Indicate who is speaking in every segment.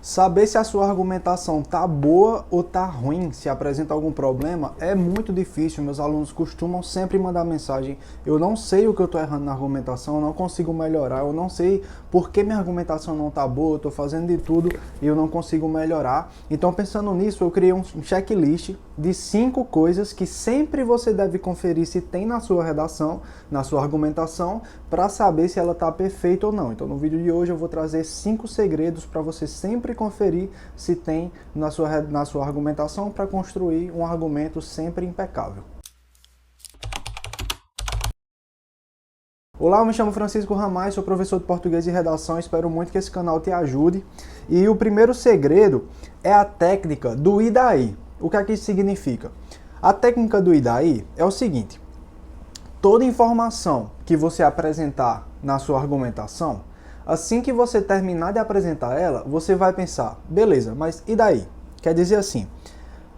Speaker 1: Saber se a sua argumentação tá boa ou tá ruim, se apresenta algum problema, é muito difícil. Meus alunos costumam sempre mandar mensagem: eu não sei o que eu tô errando na argumentação, eu não consigo melhorar, eu não sei por que minha argumentação não tá boa, eu tô fazendo de tudo e eu não consigo melhorar. Então, pensando nisso, eu criei um checklist de 5 coisas que sempre você deve conferir se tem na sua redação, na sua argumentação, para saber se ela tá perfeita ou não. Então, no vídeo de hoje eu vou trazer 5 segredos para você sempre conferir se tem na sua argumentação, para construir um argumento sempre impecável. Olá, eu me chamo Francisco Ramais, sou professor de português e redação, espero muito que esse canal te ajude. E o primeiro segredo é a técnica do e daí. O que é que isso significa? A técnica do e daí é o seguinte: toda informação que você apresentar na sua argumentação, assim que você terminar de apresentar ela, você vai pensar, beleza, mas e daí? Quer dizer assim,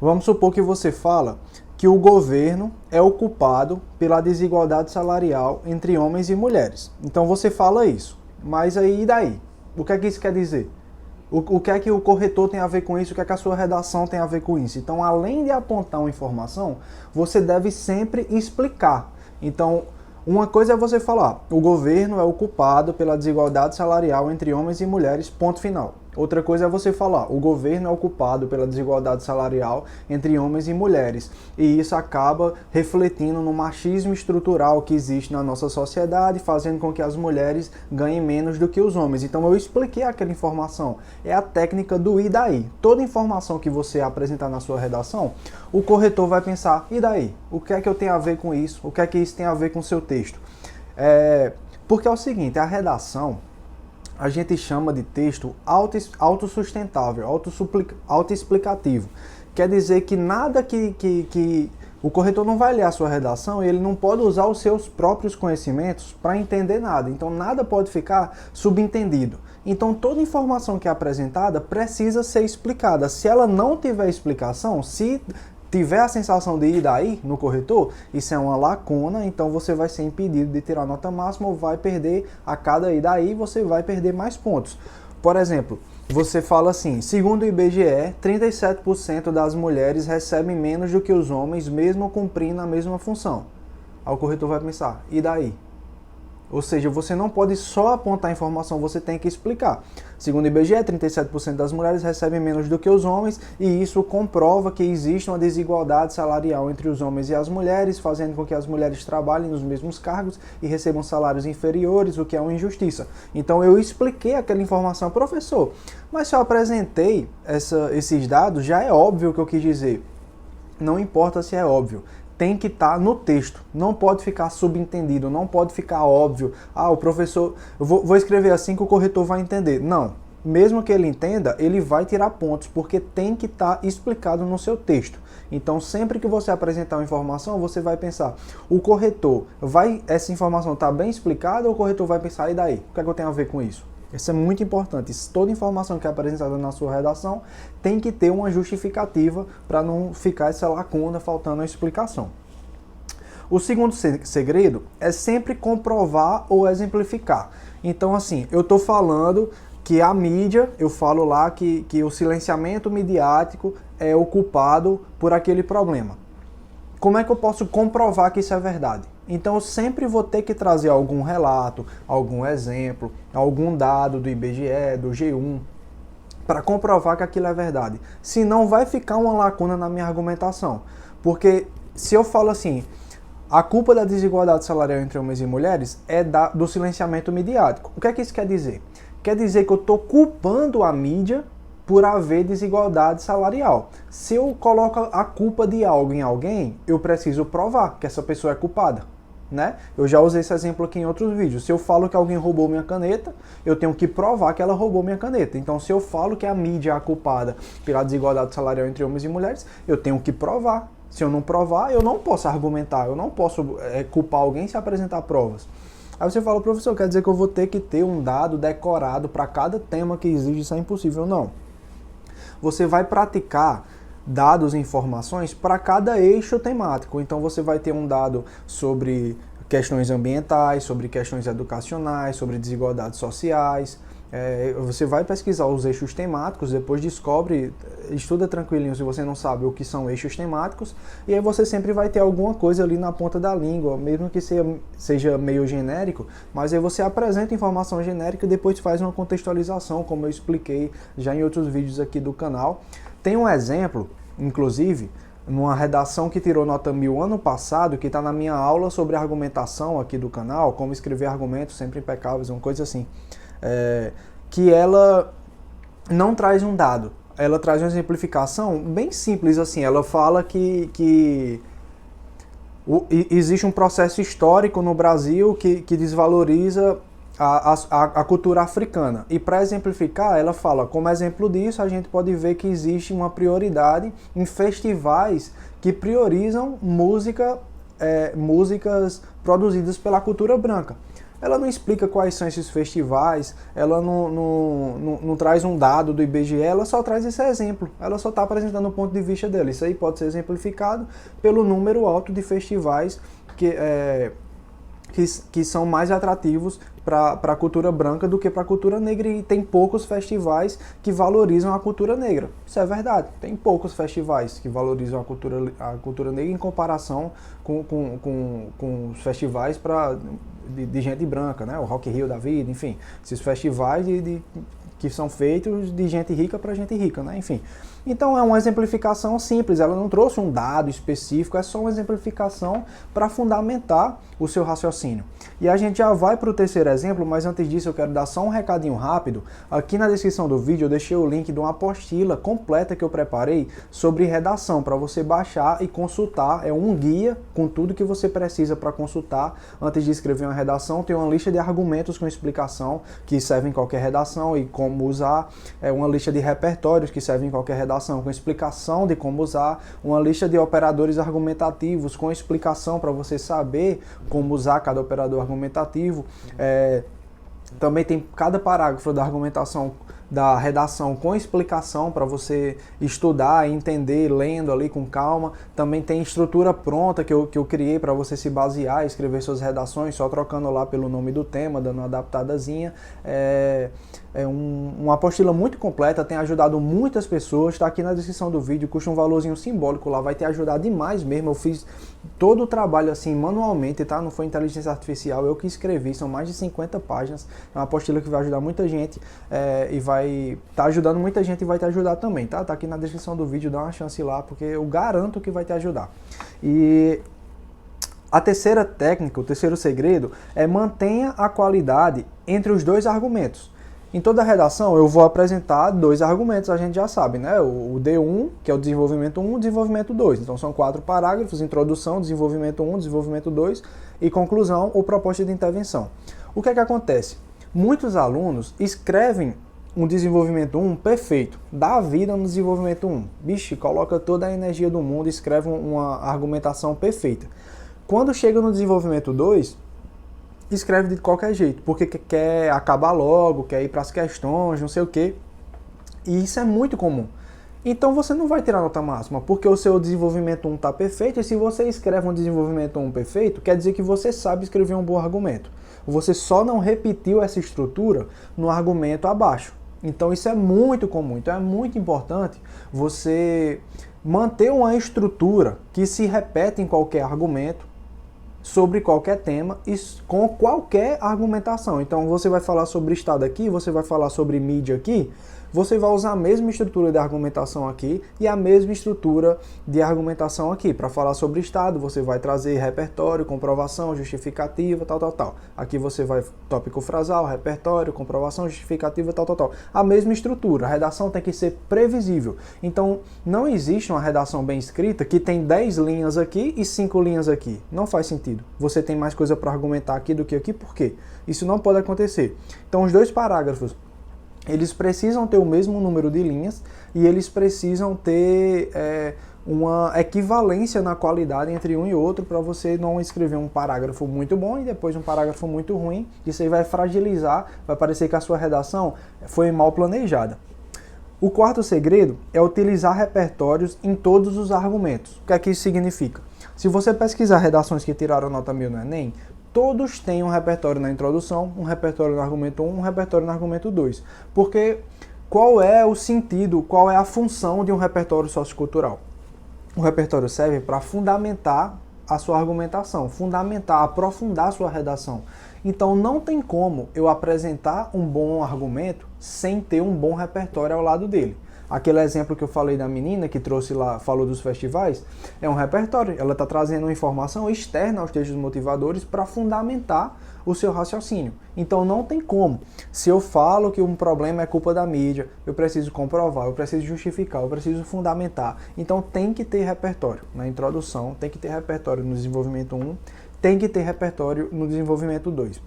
Speaker 1: vamos supor que você fala que o governo é o culpado pela desigualdade salarial entre homens e mulheres. Então você fala isso, mas aí e daí? O que é que isso quer dizer? O que é que o corretor tem a ver com isso? O que é que a sua redação tem a ver com isso? Então, além de apontar uma informação, você deve sempre explicar. Então, uma coisa é você falar: o governo é o culpado pela desigualdade salarial entre homens e mulheres, ponto final. Outra coisa é você falar: o governo é o culpado pela desigualdade salarial entre homens e mulheres. E isso acaba refletindo no machismo estrutural que existe na nossa sociedade, fazendo com que as mulheres ganhem menos do que os homens. Então eu expliquei aquela informação. É a técnica do e daí. Toda informação que você apresentar na sua redação, o corretor vai pensar: e daí? O que é que eu tenho a ver com isso? O que é que isso tem a ver com o seu texto? Porque é o seguinte, a redação a gente chama de texto autossustentável, autoexplicativo. Quer dizer que nada que o corretor não vai ler a sua redação e ele não pode usar os seus próprios conhecimentos para entender nada. Então nada pode ficar subentendido. Então toda informação que é apresentada precisa ser explicada. Se ela não tiver explicação, se tiver a sensação de ir daí no corretor, isso é uma lacuna, então você vai ser impedido de tirar nota máxima ou vai perder a cada ir daí, você vai perder mais pontos. Por exemplo, você fala assim: segundo o IBGE, 37% das mulheres recebem menos do que os homens, mesmo cumprindo a mesma função. Aí o corretor vai pensar: e daí? Ou seja, você não pode só apontar a informação, você tem que explicar. Segundo o IBGE, 37% das mulheres recebem menos do que os homens, e isso comprova que existe uma desigualdade salarial entre os homens e as mulheres, fazendo com que as mulheres trabalhem nos mesmos cargos e recebam salários inferiores, o que é uma injustiça. Então eu expliquei aquela informação, professor, mas se eu apresentei esses dados, já é óbvio o que eu quis dizer. Não importa se é óbvio. Tem que estar no texto, não pode ficar subentendido, não pode ficar óbvio. Ah, o professor, eu vou escrever assim que o corretor vai entender. Não, mesmo que ele entenda, ele vai tirar pontos, porque tem que estar explicado no seu texto. Então, sempre que você apresentar uma informação, você vai pensar: o corretor essa informação está bem explicada, ou o corretor vai pensar: e daí? O que é que eu tenho a ver com isso? Isso é muito importante. Toda informação que é apresentada na sua redação tem que ter uma justificativa para não ficar essa lacuna faltando a explicação. O segundo segredo é sempre comprovar ou exemplificar. Então, assim, eu estou falando que a mídia, eu falo lá que o silenciamento midiático é o culpado por aquele problema. Como é que eu posso comprovar que isso é verdade? Então eu sempre vou ter que trazer algum relato, algum exemplo, algum dado do IBGE, do G1, para comprovar que aquilo é verdade. Senão vai ficar uma lacuna na minha argumentação. Porque se eu falo assim: a culpa da desigualdade salarial entre homens e mulheres é do silenciamento midiático. O que é que isso quer dizer? Quer dizer que eu estou culpando a mídia por haver desigualdade salarial. Se eu coloco a culpa de algo em alguém, eu preciso provar que essa pessoa é culpada, né? Eu já usei esse exemplo aqui em outros vídeos. Se eu falo que alguém roubou minha caneta, eu tenho que provar que ela roubou minha caneta. Então, se eu falo que a mídia é a culpada pela desigualdade salarial entre homens e mulheres, eu tenho que provar. Se eu não provar, eu não posso argumentar, eu não posso culpar alguém se apresentar provas. Aí você fala: professor, quer dizer que eu vou ter que ter um dado decorado para cada tema que exige? Isso é impossível. Não. Você vai praticar dados e informações para cada eixo temático. Então você vai ter um dado sobre questões ambientais, sobre questões educacionais, sobre desigualdades sociais, Você vai pesquisar os eixos temáticos, depois descobre, estuda tranquilinho se você não sabe o que são eixos temáticos, e aí você sempre vai ter alguma coisa ali na ponta da língua, mesmo que seja meio genérico, mas aí você apresenta informação genérica e depois faz uma contextualização, como eu expliquei já em outros vídeos aqui do canal. Tem um exemplo, inclusive, numa redação que tirou nota 1000 ano passado, que está na minha aula sobre argumentação aqui do canal, como escrever argumentos sempre impecáveis, uma coisa assim. Que ela não traz um dado, ela traz uma exemplificação bem simples assim. Ela fala que existe um processo histórico no Brasil que desvaloriza a cultura africana. E para exemplificar, ela fala, como exemplo disso, a gente pode ver que existe uma prioridade em festivais que priorizam músicas produzidas pela cultura branca. Ela não explica quais são esses festivais, ela não traz um dado do IBGE, ela só traz esse exemplo. Ela só está apresentando o ponto de vista dela. Isso aí pode ser exemplificado pelo número alto de festivais que são mais atrativos para a cultura branca do que para a cultura negra, e tem poucos festivais que valorizam a cultura negra. Isso é verdade, tem poucos festivais que valorizam a cultura negra em comparação com os festivais de gente branca, né? O Rock in Rio da vida, enfim, esses festivais que são feitos de gente rica para gente rica, né? Enfim. Então é uma exemplificação simples, ela não trouxe um dado específico, é só uma exemplificação para fundamentar o seu raciocínio. E a gente já vai para o terceiro exemplo, mas antes disso eu quero dar só um recadinho rápido. Aqui na descrição do vídeo eu deixei o link de uma apostila completa que eu preparei sobre redação, para você baixar e consultar. É um guia com tudo que você precisa para consultar antes de escrever uma redação. Tem uma lista de argumentos com explicação que serve em qualquer redação e como usar. É uma lista de repertórios que serve em qualquer redação com explicação de como usar. Uma lista de operadores argumentativos com explicação para você saber como usar cada operador argumentativo. Também tem cada parágrafo da argumentação da redação com explicação para você estudar e entender, lendo ali com calma. Também tem estrutura pronta que eu criei para você se basear e escrever suas redações, só trocando lá pelo nome do tema, dando uma adaptadazinha. Uma apostila muito completa, tem ajudado muitas pessoas, está aqui na descrição do vídeo, custa um valorzinho simbólico lá, vai te ajudar demais mesmo. Eu fiz todo o trabalho assim manualmente, tá? Não foi inteligência artificial, eu que escrevi, são mais de 50 páginas, é uma apostila que vai ajudar muita gente e vai estar ajudando muita gente e vai te ajudar também, tá? Tá aqui na descrição do vídeo, dá uma chance lá, porque eu garanto que vai te ajudar. E a terceira técnica, o terceiro segredo é mantenha a qualidade entre os dois argumentos. Em toda a redação eu vou apresentar dois argumentos, a gente já sabe, né? O D1, que é o desenvolvimento 1, desenvolvimento 2. Então são 4 parágrafos: introdução, desenvolvimento 1, desenvolvimento 2 e conclusão ou proposta de intervenção. O que é que acontece? Muitos alunos escrevem um desenvolvimento 1 perfeito, dá a vida no desenvolvimento 1. Bicho, coloca toda a energia do mundo e escreve uma argumentação perfeita. Quando chega no desenvolvimento 2, escreve de qualquer jeito, porque quer acabar logo, quer ir para as questões, não sei o quê. E isso é muito comum. Então você não vai tirar nota máxima, porque o seu desenvolvimento 1 está perfeito, e se você escreve um desenvolvimento 1 perfeito, quer dizer que você sabe escrever um bom argumento. Você só não repetiu essa estrutura no argumento abaixo. Então isso é muito comum. Então é muito importante você manter uma estrutura que se repete em qualquer argumento, sobre qualquer tema e com qualquer argumentação. Então você vai falar sobre Estado aqui, você vai falar sobre mídia aqui, você vai usar a mesma estrutura de argumentação aqui e a mesma estrutura de argumentação aqui. Para falar sobre Estado, você vai trazer repertório, comprovação, justificativa, tal. Aqui você vai tópico frasal, repertório, comprovação, justificativa, tal. A mesma estrutura. A redação tem que ser previsível. Então, não existe uma redação bem escrita que tem 10 linhas aqui e 5 linhas aqui. Não faz sentido. Você tem mais coisa para argumentar aqui do que aqui, por quê? Isso não pode acontecer. Então, os dois parágrafos, eles precisam ter o mesmo número de linhas e eles precisam ter uma equivalência na qualidade entre um e outro, para você não escrever um parágrafo muito bom e depois um parágrafo muito ruim. Isso aí vai fragilizar, vai parecer que a sua redação foi mal planejada. O quarto segredo é utilizar repertórios em todos os argumentos. O que é que isso significa? Se você pesquisar redações que tiraram nota 1000 no Enem, todos têm um repertório na introdução, um repertório no argumento 1, um repertório no argumento 2. Porque qual é o sentido, qual é a função de um repertório sociocultural? O repertório serve para fundamentar a sua argumentação, fundamentar, aprofundar a sua redação. Então não tem como eu apresentar um bom argumento sem ter um bom repertório ao lado dele. Aquele exemplo que eu falei da menina que trouxe lá, falou dos festivais, é um repertório. Ela está trazendo uma informação externa aos textos motivadores para fundamentar o seu raciocínio. Então não tem como. Se eu falo que um problema é culpa da mídia, eu preciso comprovar, eu preciso justificar, eu preciso fundamentar. Então tem que ter repertório na introdução, tem que ter repertório no desenvolvimento 1, tem que ter repertório no desenvolvimento 2.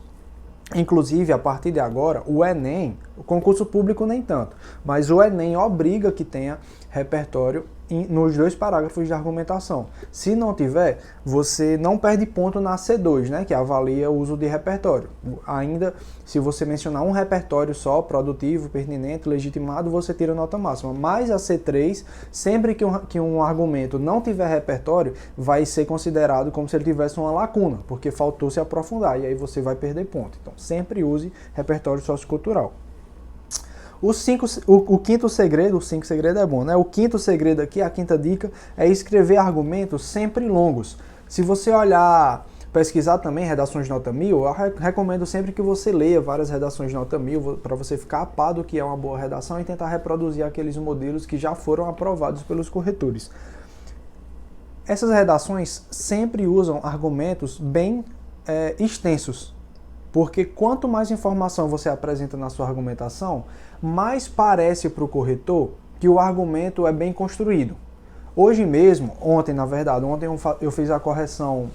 Speaker 1: Inclusive, a partir de agora, o Enem, o concurso público nem tanto, mas o Enem obriga que tenha repertório nos 2 parágrafos de argumentação. Se não tiver, você não perde ponto na C2, né, que avalia o uso de repertório. Ainda, se você mencionar um repertório só, produtivo, pertinente, legitimado, você tira nota máxima. Mas a C3, sempre que um argumento não tiver repertório, vai ser considerado como se ele tivesse uma lacuna, porque faltou se aprofundar, e aí você vai perder ponto. Então, sempre use repertório sociocultural. O quinto segredo, o 5 segredo é bom, né? O quinto segredo aqui, a quinta dica, é escrever argumentos sempre longos. Se você olhar, pesquisar também redações de nota 1000, eu recomendo sempre que você leia várias redações de nota 1000 para você ficar a par do que é uma boa redação e tentar reproduzir aqueles modelos que já foram aprovados pelos corretores. Essas redações sempre usam argumentos bem extensos. Porque quanto mais informação você apresenta na sua argumentação, mais parece para o corretor que o argumento é bem construído. Hoje mesmo, ontem eu fiz a correção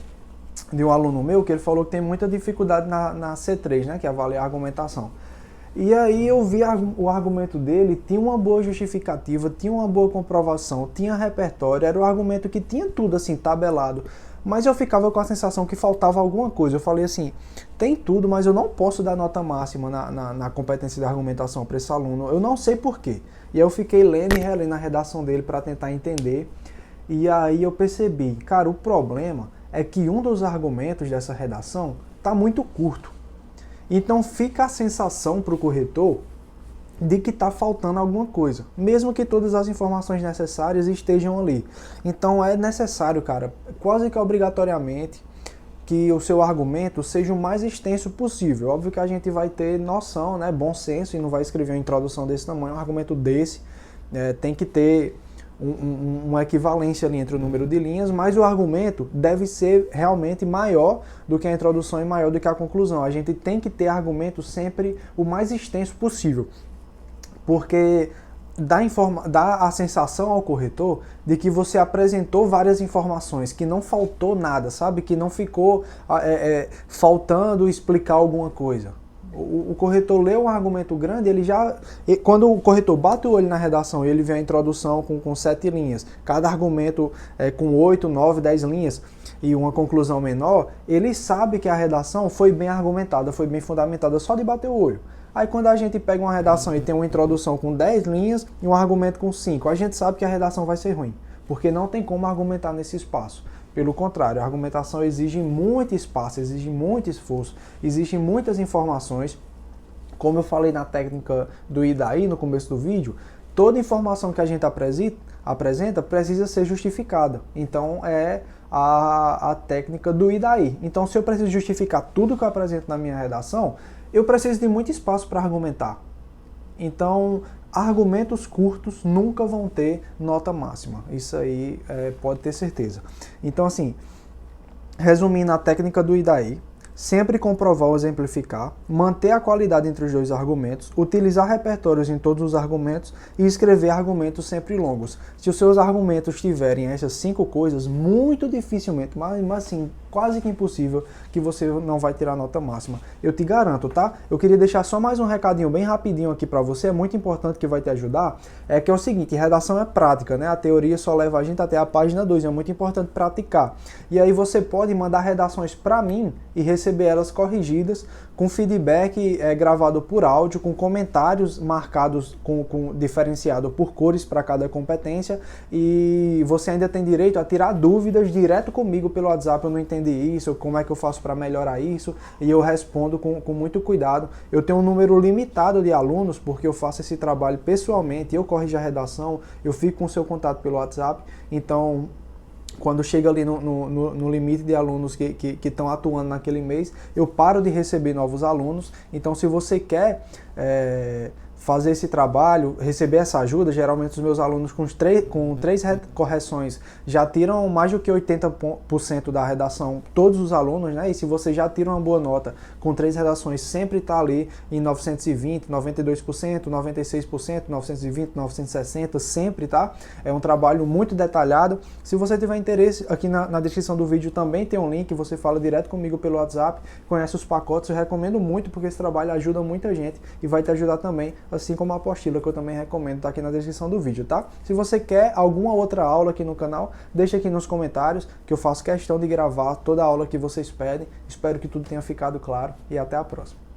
Speaker 1: de um aluno meu que ele falou que tem muita dificuldade na C3, né, que é avaliar a argumentação. E aí eu vi o argumento dele, tinha uma boa justificativa, tinha uma boa comprovação, tinha repertório, era um argumento que tinha tudo assim, tabelado. Mas eu ficava com a sensação que faltava alguma coisa. Eu falei assim, tem tudo, mas eu não posso dar nota máxima na competência de argumentação para esse aluno. Eu não sei porquê. E aí eu fiquei lendo e relendo a redação dele para tentar entender. E aí eu percebi, cara, o problema é que um dos argumentos dessa redação está muito curto. Então fica a sensação para o corretor de que está faltando alguma coisa, mesmo que todas as informações necessárias estejam ali. Então é necessário, cara, quase que obrigatoriamente, que o seu argumento seja o mais extenso possível. Óbvio que a gente vai ter noção, né, bom senso, e não vai escrever uma introdução desse tamanho, um argumento desse, tem que ter uma equivalência ali entre o número de linhas, mas o argumento deve ser realmente maior do que a introdução e maior do que a conclusão. A gente tem que ter argumento sempre o mais extenso possível, porque dá a sensação ao corretor de que você apresentou várias informações, que não faltou nada, sabe? Que não ficou faltando explicar alguma coisa. O corretor lê um argumento grande, quando o corretor bate o olho na redação e ele vê a introdução com 7 linhas, cada argumento com 8, 9, 10 linhas e uma conclusão menor, ele sabe que a redação foi bem argumentada, foi bem fundamentada só de bater o olho. Aí quando a gente pega uma redação e tem uma introdução com 10 linhas e um argumento com 5, a gente sabe que a redação vai ser ruim, porque não tem como argumentar nesse espaço. Pelo contrário, a argumentação exige muito espaço, exige muito esforço, existem muitas informações. Como eu falei na técnica do e daí no começo do vídeo, toda informação que a gente apresenta precisa ser justificada. Então é a técnica do e daí. Então se eu preciso justificar tudo que eu apresento na minha redação, eu preciso de muito espaço para argumentar. Então, argumentos curtos nunca vão ter nota máxima. Isso aí pode ter certeza. Então, assim, resumindo a técnica do e daí, sempre comprovar ou exemplificar, manter a qualidade entre os dois argumentos, utilizar repertórios em todos os argumentos e escrever argumentos sempre longos. Se os seus argumentos tiverem essas 5 coisas, muito dificilmente, mas assim, quase que impossível, que você não vai tirar a nota máxima. Eu te garanto, tá? Eu queria deixar só mais um recadinho bem rapidinho aqui para você, é muito importante, que vai te ajudar, que é o seguinte, redação é prática, né? A teoria só leva a gente até a página 2, é muito importante praticar. E aí você pode mandar redações para mim e receber receber elas corrigidas, com feedback gravado por áudio, com comentários marcados, diferenciado por cores para cada competência, e você ainda tem direito a tirar dúvidas direto comigo pelo WhatsApp. Eu não entendi isso, como é que eu faço para melhorar isso, e eu respondo com muito cuidado. Eu tenho um número limitado de alunos, porque eu faço esse trabalho pessoalmente, eu corrijo a redação, eu fico com o seu contato pelo WhatsApp, então quando chega ali no limite de alunos que estão atuando naquele mês, eu paro de receber novos alunos. Então, se você quer fazer esse trabalho, receber essa ajuda, geralmente os meus alunos com três correções já tiram mais do que 80% da redação, todos os alunos, né? E se você já tira uma boa nota com 3 redações, sempre está ali em 920, 92%, 96%, 920, 960, sempre, tá? É um trabalho muito detalhado. Se você tiver interesse, aqui na descrição do vídeo também tem um link, você fala direto comigo pelo WhatsApp, conhece os pacotes, eu recomendo muito, porque esse trabalho ajuda muita gente e vai te ajudar também, assim como a apostila, que eu também recomendo, tá aqui na descrição do vídeo, tá? Se você quer alguma outra aula aqui no canal, deixa aqui nos comentários, que eu faço questão de gravar toda a aula que vocês pedem. Espero que tudo tenha ficado claro e até a próxima.